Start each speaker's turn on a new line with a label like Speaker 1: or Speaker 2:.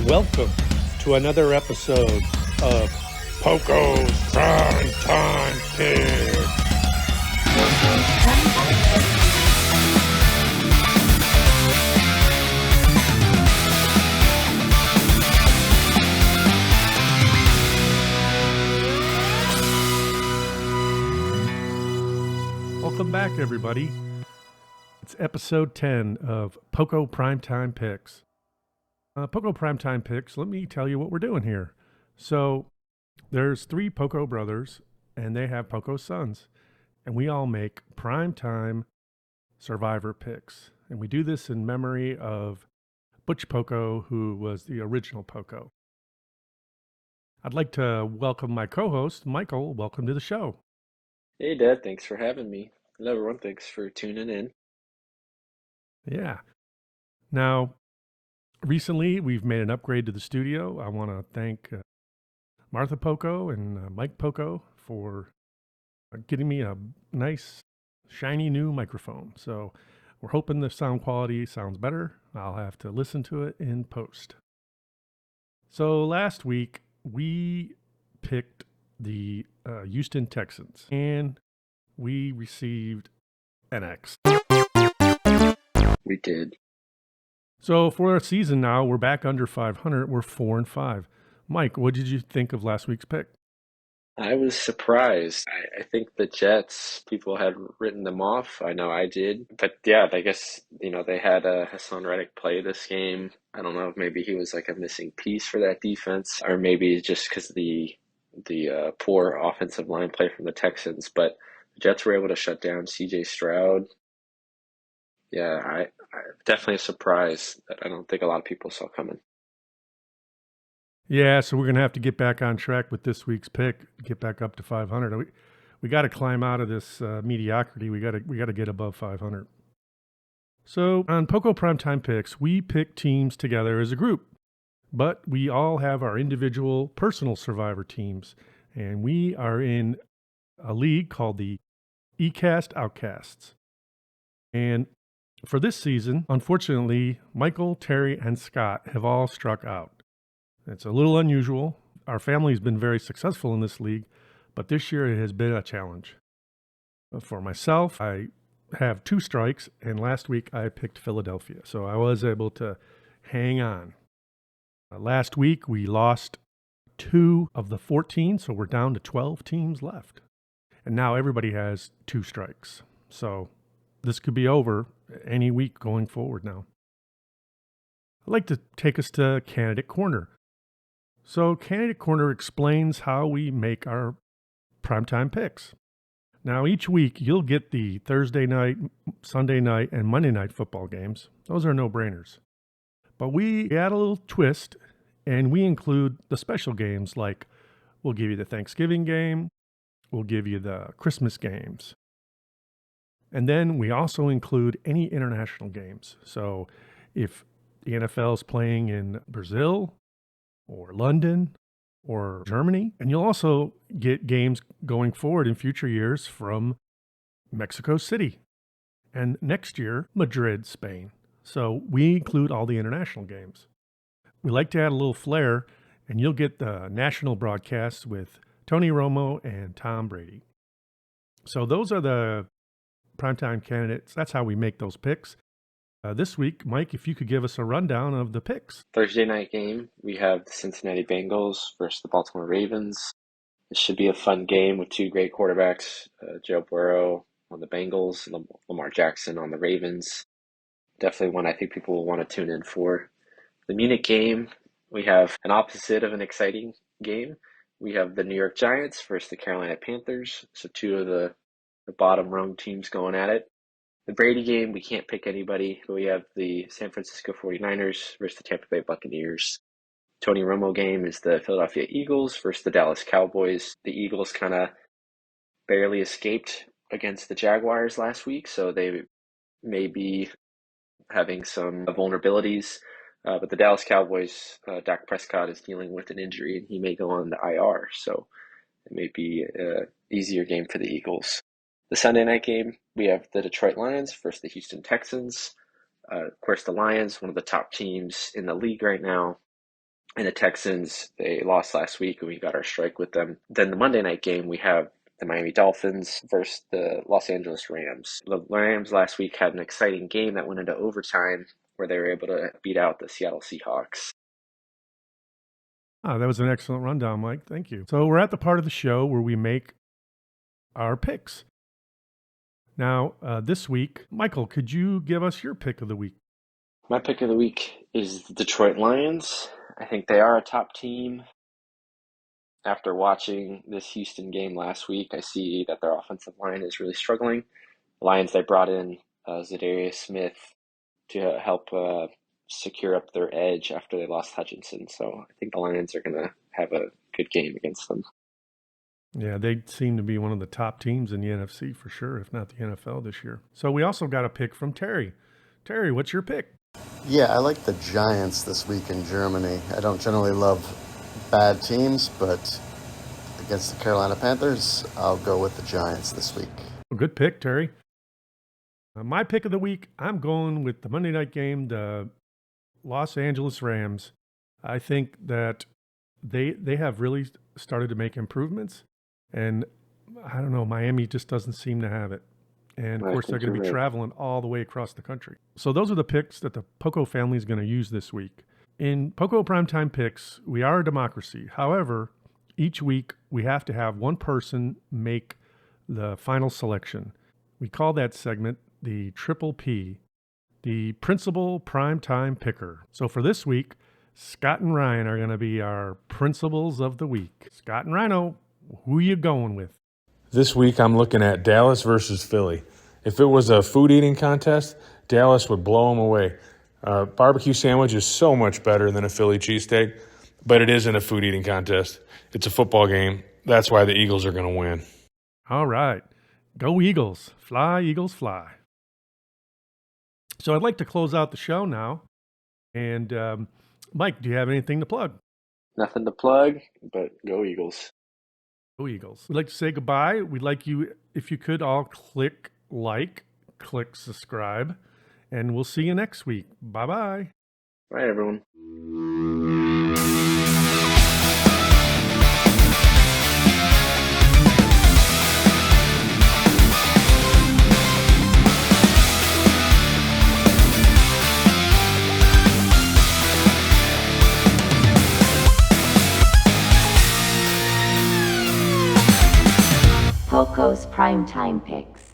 Speaker 1: Welcome to another episode of Poko's Prime Time Picks. Welcome back, everybody. It's episode 10 of Poko Primetime Picks. Poko Primetime Picks, let me tell you what we're doing here. So, there's 3 Poko brothers, and they have Poko sons. And we all make primetime survivor picks. And we do this in memory of Butch Poko, who was the original Poko. I'd like to welcome my co-host, Michael. Welcome to the show.
Speaker 2: Hey, Dad, thanks for having me. Hello, everyone. Thanks for tuning in.
Speaker 1: Yeah. Now, recently, we've made an upgrade to the studio. I want to thank Martha Poko and Mike Poko for getting me a nice, shiny new microphone. So we're hoping the sound quality sounds better. I'll have to listen to it in post. So last week, we picked the Houston Texans, and we received an X.
Speaker 2: We did.
Speaker 1: So for our season now, we're back under 500. We're 4-5. Mike, what did you think of last week's pick?
Speaker 2: I was surprised. I think the Jets, people had written them off. I know I did. But yeah, I guess, they had Hassan Reddick play this game. I don't know if maybe he was like a missing piece for that defense, or maybe just because of the poor offensive line play from the Texans. But the Jets were able to shut down C.J. Stroud. Yeah, I definitely a surprise that I don't think a lot of people saw coming.
Speaker 1: Yeah, so we're going to have to get back on track with this week's pick, get back up to 500. We got to climb out of this mediocrity. We got to get above 500. So on Poko Primetime Picks, we pick teams together as a group, but we all have our individual personal survivor teams, and we are in a league called the eCast Outcasts. And for this season, unfortunately, Michael, Terry, and Scott have all struck out. It's a little unusual. Our family's been very successful in this league, but this year it has been a challenge. For myself, I have 2 strikes, and last week I picked Philadelphia, so I was able to hang on. Last week we lost 2 of the 14, so we're down to 12 teams left. And now everybody has 2 strikes. So this could be over any week going forward now. I'd like to take us to Candidate Corner. So Candidate Corner explains how we make our primetime picks. Now, each week you'll get the Thursday night, Sunday night, and Monday night football games. Those are no-brainers. But we add a little twist, and we include the special games, like we'll give you the Thanksgiving game, we'll give you the Christmas games. And then we also include any international games. So if the NFL is playing in Brazil, or London, or Germany. And you'll also get games going forward in future years from Mexico City. And next year, Madrid, Spain. So we include all the international games. We like to add a little flair, and you'll get the national broadcasts with Tony Romo and Tom Brady. So those are the primetime candidates. That's how we make those picks. This week, Mike, if you could give us a rundown of the picks.
Speaker 2: Thursday night game, we have the Cincinnati Bengals versus the Baltimore Ravens. It should be a fun game with 2 great quarterbacks, Joe Burrow on the Bengals, Lamar Jackson on the Ravens. Definitely one I think people will want to tune in for. The Munich game, we have an opposite of an exciting game. We have the New York Giants versus the Carolina Panthers, so 2 of the bottom rung teams going at it. The Brady game, we can't pick anybody, but we have the San Francisco 49ers versus the Tampa Bay Buccaneers. Tony Romo game is the Philadelphia Eagles versus the Dallas Cowboys. The Eagles kind of barely escaped against the Jaguars last week, so they may be having some vulnerabilities. But the Dallas Cowboys, Dak Prescott is dealing with an injury, and he may go on the IR, so it may be an easier game for the Eagles. The Sunday night game, we have the Detroit Lions versus the Houston Texans. Of course, the Lions, one of the top teams in the league right now. And the Texans, they lost last week, and we got our strike with them. Then the Monday night game, we have the Miami Dolphins versus the Los Angeles Rams. The Rams last week had an exciting game that went into overtime where they were able to beat out the Seattle Seahawks.
Speaker 1: That was an excellent rundown, Mike. Thank you. So we're at the part of the show where we make our picks. Now, this week, Michael, could you give us your pick of the week?
Speaker 2: My pick of the week is the Detroit Lions. I think they are a top team. After watching this Houston game last week, I see that their offensive line is really struggling. The Lions, they brought in Zadarius Smith to help secure up their edge after they lost Hutchinson. So I think the Lions are going to have a good game against them.
Speaker 1: Yeah, they seem to be one of the top teams in the NFC for sure, if not the NFL this year. So we also got a pick from Terry. Terry, what's your pick?
Speaker 3: Yeah, I like the Giants this week in Germany. I don't generally love bad teams, but against the Carolina Panthers, I'll go with the Giants this week.
Speaker 1: Well, good pick, Terry. My pick of the week, I'm going with the Monday night game, the Los Angeles Rams. I think that they have really started to make improvements, and I don't know, Miami just doesn't seem to have it. And, of course, they're going to be traveling all the way across the country. So those are the picks that the Poko family is going to use this week. In Poko Primetime Picks, we are a democracy. However, each week we have to have one person make the final selection. We call that segment the Triple P, the Principal Primetime Picker. So for this week, Scott and Ryan are going to be our principals of the week. Scott and Rhino, who you going with?
Speaker 4: This week, I'm looking at Dallas versus Philly. If it was a food eating contest, Dallas would blow them away. Barbecue sandwich is so much better than a Philly cheesesteak, but it isn't a food eating contest. It's a football game. That's why the Eagles are going to win.
Speaker 1: All right. Go Eagles. Fly, Eagles, fly. So I'd like to close out the show now. And Mike, do you have anything to plug?
Speaker 2: Nothing to plug, but go Eagles.
Speaker 1: Go Eagles. We'd like to say goodbye. We'd like you, if you could, all click like, click subscribe, and we'll see you next week. Bye-bye.
Speaker 2: Bye, everyone.
Speaker 5: Poko's Primetime Picks.